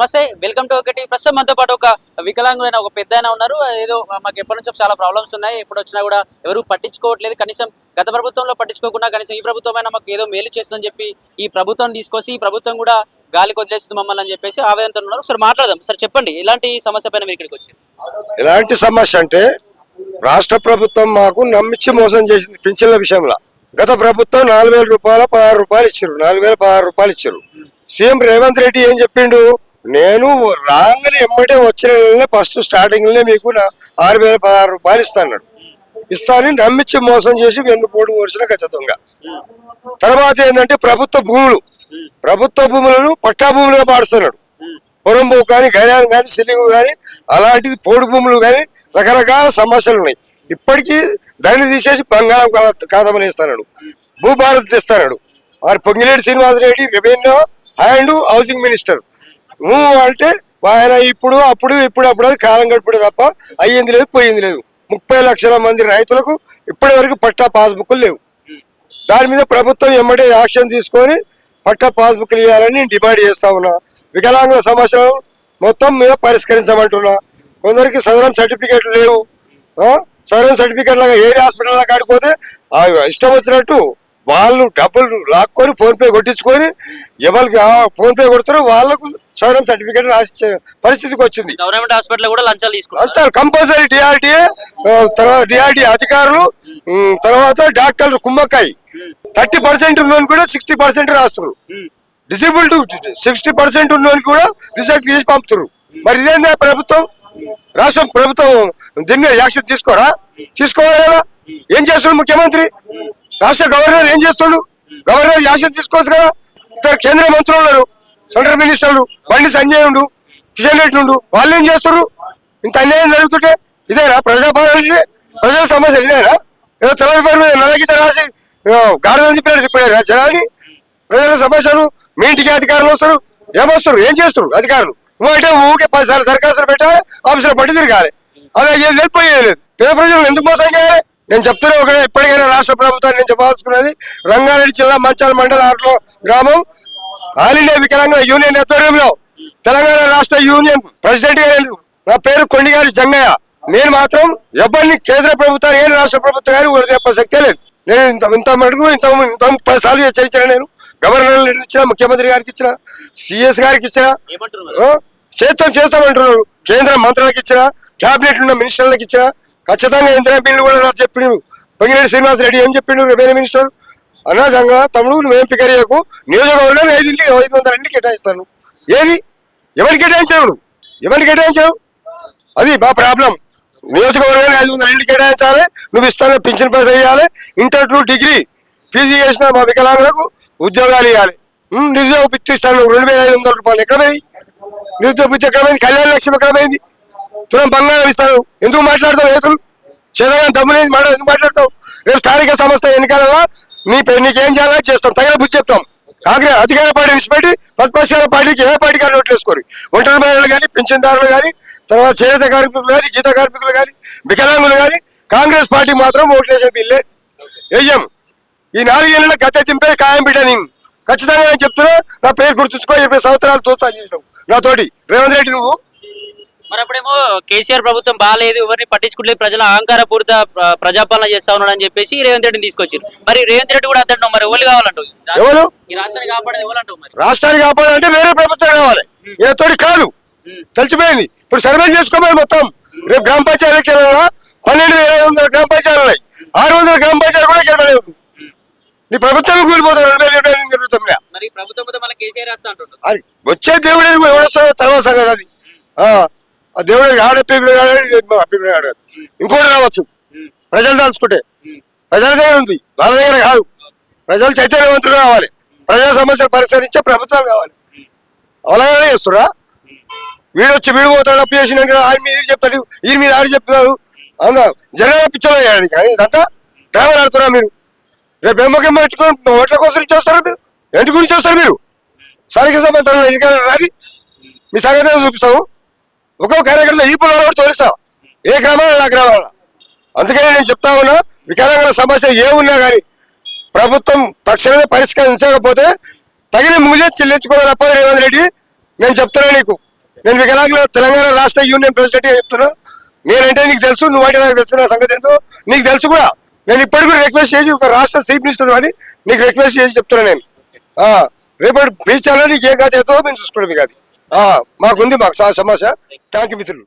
నమస్తే, welcome to ఒకటి. ప్రస్తుతం మనతో పాటు ఒక వికలాంగులైన ఒక పెద్ద ఆయన ఉన్నారు. ఏదో మాకు ఎప్పటి నుంచో చాలా ప్రాబ్లమ్స్ ఉన్నాయి, ఎప్పుడు వచ్చినా కూడా ఎవరు పట్టించుకోవట్లేదు. కనీసం గత ప్రభుత్వంలో పట్టించుకోకుండా కనీసం ఈ ప్రభుత్వమైనా మాకు ఏదో మేలు చేస్తుందని చెప్పి ఈ ప్రభుత్వం తీసుకొచ్చి ఈ ప్రభుత్వం కూడా గాలికి వదిలేస్తుంది మమ్మల్ని అని చెప్పేసి ఆవేదనతో ఉన్నారు. సార్ మాట్లాడదాం. సార్ చెప్పండి, ఎలాంటి సమస్య పైన మీరు ఇక్కడికి వచ్చారు? ఎలాంటి సమస్య అంటే రాష్ట్ర ప్రభుత్వం మాకు నమ్మించి మోసం చేసింది. పింఛన్ల విషయంలో గత ప్రభుత్వం 4,000 రూపాయలు 16 రూపాయలు ఇచ్చారు, 4,000 16 రూపాయలు ఇచ్చారు. సీఎం రేవంత్ రెడ్డి ఏం చెప్పిండు, నేను రాగానే ఎమ్మటే వచ్చిన నెలనే ఫస్ట్ స్టార్టింగ్ మీకు 6,000 16 రూపాయలు ఇస్తాను. ఇస్తానని నమ్మించి మోసం చేసి వెన్నుపోటు వరుసన గత దొంగ. తర్వాత ఏంటంటే ప్రభుత్వ భూములను పట్టా భూములుగా మారుస్తున్నాడు. పొరంబు కానీ గైరాన్ కానీ సిలింగు కానీ అలాంటిది పోడు భూములు కానీ రకరకాల సమస్యలు ఉన్నాయి. ఇప్పటికీ దాన్ని తీసేసి బంగారం ఖాతామని ఇస్తున్నాడు, భూభారత్ తెస్తున్నాడు. వారి Ponguleti Srinivasa Reddy revenue and housing minister అంటే ఆయన ఇప్పుడు అది కాలం గడిపడే తప్ప అయ్యింది లేదు పోయింది లేదు. 30 లక్షల మంది రైతులకు ఇప్పటి వరకు పట్టా పాస్బుక్లు లేవు. దాని మీద ప్రభుత్వం ఎమ్మటే యాక్షన్ తీసుకొని పట్టా పాస్బుక్లు ఇవ్వాలని నేను డిమాండ్ చేస్తా ఉన్నా. వికలాంగుల సమస్యలు మొత్తం మీద పరిష్కరించమంటున్నా. కొందరికి సదరం సర్టిఫికేట్లు లేవు. సదరం సర్టిఫికేట్ లాగా ఏరియా హాస్పిటల్ లాగా ఆడిపోతే ఇష్టం వచ్చినట్టు వాళ్ళు డబ్బులు లాక్కొని ఫోన్ పే కొట్టించుకొని ఎవరికి ఫోన్ పే కొడతారో వాళ్ళకు సదరం సర్టిఫికేట్ రాసే పరిస్థితికి వచ్చింది. గవర్నమెంట్ హాస్పిటల్ కూడా లంచాలు కంపల్సరీ. డిఆర్డీఏ తర్వాత డిఆర్డీ అధికారులు తర్వాత డాక్టర్లు కుమ్మక్కాయి 30% ఉన్నోని కూడా 60% రాస్తున్నారు. డిసేబుల్డ్ 60% ఉన్నోని కూడా రిజల్ట్ తీసి పంపుతారు. మరి ఇదేందా ప్రభుత్వం, రాష్ట్ర ప్రభుత్వం దీని మీద యాక్షన్ తీసుకోవాలి కదా. ఏం చేస్తున్నాడు ముఖ్యమంత్రి, రాష్ట్ర గవర్నర్ ఏం చేస్తున్నాడు? గవర్నర్ యాక్షన్ తీసుకోవచ్చు కదా. ఇద్దరు కేంద్ర మంత్రులు ఉన్నారు, సెంట్రల్ మినిస్టర్లు, బండి సంజయ్ ఉండు, కిషన్ రెడ్డి ఉండు, వాళ్ళు ఏం చేస్తారు? ఇంత అన్యాయం జరుగుతుంటే ఇదేనా ప్రజాపాలన? ప్రజల సమస్యలు ఇదేనా? ఏదో తెల్లవారి మీద నల్లగీత రాసి గాడిదని చెప్పినట్టు తిప్పాడు జనాన్ని. ప్రజల సమస్యలు మీ ఇంటికి అధికారులు వస్తారు, ఏమొస్తారు, ఏం చేస్తారు అధికారులు? అంటే ఊరికే 10 సార్లు దరఖాస్తులు పెట్టాలి, ఆఫీసులో పట్టి తిరగాలి. అదే లేదు, పోయేది లేదు. పేద ప్రజలు ఎందుకు మోసం చేయాలి? నేను చెప్తున్నా ఒకటే, ఎప్పటికైనా రాష్ట్ర ప్రభుత్వాన్ని నేను చెప్పాల్సుకున్నది, రంగారెడ్డి జిల్లా మంచాల మండల ఆటలో గ్రామం ఆల్ ఇండియా వికలాంగుల యూనియన్ ఆధ్వర్యంలో తెలంగాణ రాష్ట్ర యూనియన్ ప్రెసిడెంట్ గా నా పేరు కొండిగారి జంగయ్య. నేను మాత్రం ఎవరిని కేంద్ర ప్రభుత్వాన్ని కానీ రాష్ట్ర ప్రభుత్వం కానీ చెప్పే శక్తే లేదు. నేను ఇంత మటుకు ఇంత 30 సార్లు హెచ్చరించిన. నేను గవర్నర్ ఇచ్చిన, ముఖ్యమంత్రి గారికి ఇచ్చిన, సిఎస్ గారికి ఇచ్చిన, చేస్తామంటున్నారు. కేంద్ర మంత్రులకు ఇచ్చిన, క్యాబినెట్ ఉన్న మినిస్టర్లకు ఇచ్చిన, ఖచ్చితంగా ఇందిరా బిల్లు కూడా నాకు చెప్పిండు. పొంగిలేటి శ్రీనివాసరెడ్డి ఏం చెప్పిండు, రెవెన్యూ మినిస్టర్ అన్నా జంగా తమ్ముడు నువ్వేం పికరియకు, నియోజకవర్గాన్ని 500 కేటాయిస్తాను. ఏది ఎవరికి కేటాయించావు? ఎవరికి కేటాయించావు? అది మా ప్రాబ్లం. నియోజకవర్గాన్ని 500 కేటాయించాలి, నువ్వు ఇస్తాను పింఛన్ పైసలు ఇవ్వాలి, ఇంటర్ టు డిగ్రీ పీజీ చేసిన మా వికలాంగులకు ఉద్యోగాలు ఇవ్వాలి. నిరుద్యోగ వృత్తి ఇస్తాను 2,500 రూపాయలు. ఎక్కడ పోయి నిరుద్యోగ వృత్తి ఎక్కడ పోయింది? కళ్యాణ లక్ష్యం ఎక్కడ పోయింది? తులం బంగారం ఇస్తాను. ఎందుకు మాట్లాడతావు? రైతులు చేతగాని తమ్మునేది మాట ఎందుకు మాట్లాడతావు? రేపు స్థానిక సంస్థ ఎన్నికలలో నీకేం చేయాలని చేస్తాం, తగిన బుద్ధి చెప్తాం. కాంగ్రెస్ అధికార పార్టీ విడిచిపెట్టి ప్రతిపక్షాల పార్టీకి ఏ పార్టీ కానీ ఓట్లు వేసుకోరు. ఒంటరి మహిళలు కానీ, పింఛన్దారులు కానీ, తర్వాత చేనేత కార్మికులు కానీ, గీత కార్మికులు కానీ, వికలాంగులు కానీ కాంగ్రెస్ పార్టీ మాత్రం ఓట్లు వేసే బిల్లే వేయం. ఈ 4 ఏళ్ళ గత దింపే ఖాయం బిడ్డ. నేను ఖచ్చితంగా నేను చెప్తున్నా, నా పేరు గుర్తుంచుకో. 20 సంవత్సరాలు దోస్తా చేసినావు నాతోటి రేవంత్ రెడ్డి నువ్వు. మరి అప్పుడేమో కేసీఆర్ ప్రభుత్వం బాగాలేదు, ఎవరిని పట్టించుకోలేదు, ప్రజల అహంకారపూరిత ప్రజాపాలన చేస్తా ఉన్నాడు అని చెప్పేసి రేవంత్ రెడ్డిని తీసుకొచ్చారు. మరి రేవంత్ రెడ్డి కూడా అతను మరి ఎవరు కావాలంటావు? ఎవరు ఈ రాష్ట్రాన్ని కాపాడేది ఎవరంటావు? మరి రాష్ట్రాన్ని కాపాడాలంటే వేరే ప్రభుత్వం కావాలి, ఏతోటి కాదు. తెలిసిపోయింది. ఇప్పుడు సర్వే చేసుకోవాలి మొత్తం. రేపు గ్రామ పంచాయతీ ఎలక్షన్లలో 12,500 గ్రామ పంచాయతీలు ఉన్నాయి, 600 గ్రామ పంచాయతీ కూడా గెలవలేదు. నీ ప్రభుత్వం కూలిపోతారు 2020. మరి ప్రభుత్వం వచ్చే దేవుడు ఎవడొస్తాడో తర్వాత సంగతి అది. ఆ దేవుడు ఆడపిల్లడు ఇంకోటి రావచ్చు. ప్రజలు దాల్చుకుంటే ప్రజల దగ్గర ఉంది, వాళ్ళ దగ్గర కాదు. ప్రజలు చైతన్యవంతులు కావాలి, ప్రజా సమస్యలు పరిష్కరించే ప్రభుత్వాలు కావాలి. అలాగే చేస్తున్నా. వీడు పోతాడు, అప్పు చేసినాక ఆయన మీద చెప్తాడు, ఈయన మీద ఆడి చెప్తాడు. అవునా జనాల పిచ్చలో వేయాలి. కానీ ఇదంతా డ్రైవర్ ఆడుతున్నా. మీరు రేపు ఎమ్మకెమ్మ పెట్టుకొని ఓట్ల కోసం చేస్తారు. మీరు ఏంటి గురించి చేస్తారు? మీరు స్థానిక సంస్థలు ఎన్నికలు రాని మీ సంగతి చూపిస్తాము. ఒక్కొక్క కార్యకర్త ఈ పుల్ల కూడా తోలిస్తాం, ఏ గ్రామాల ఆ గ్రామాల. అందుకని నేను చెప్తా ఉన్నా, వికలాంగుల సమస్య ఏ ఉన్నా కానీ ప్రభుత్వం తక్షణమే పరిష్కరించకపోతే తగిన మూల్యం చెల్లించుకోవాలి తప్పదు. రేవంత్ రెడ్డి నేను చెప్తున్నా నీకు, నేను వికలాంగుల తెలంగాణ రాష్ట్ర యూనియన్ ప్రెసిడెంట్ చెప్తున్నా. నేనంటే నీకు తెలుసు, నువ్వు అంటే నాకు తెలుసు, నా సంగతి ఏంటో నీకు తెలుసు కూడా. నేను ఇప్పటికి కూడా రిక్వెస్ట్ చేసి ఒక రాష్ట్ర చీఫ్ మినిస్టర్ అని నీకు రిక్వెస్ట్ చేసి చెప్తున్నా నేను. రేపటి ఫ్యూచర్లో నీకు ఏం కాదు అవుతుందో మేము చూసుకోవడం. మీకు అది మాకుంది, మాకు సమస్య. థ్యాంక్ యూ మిత్రులు.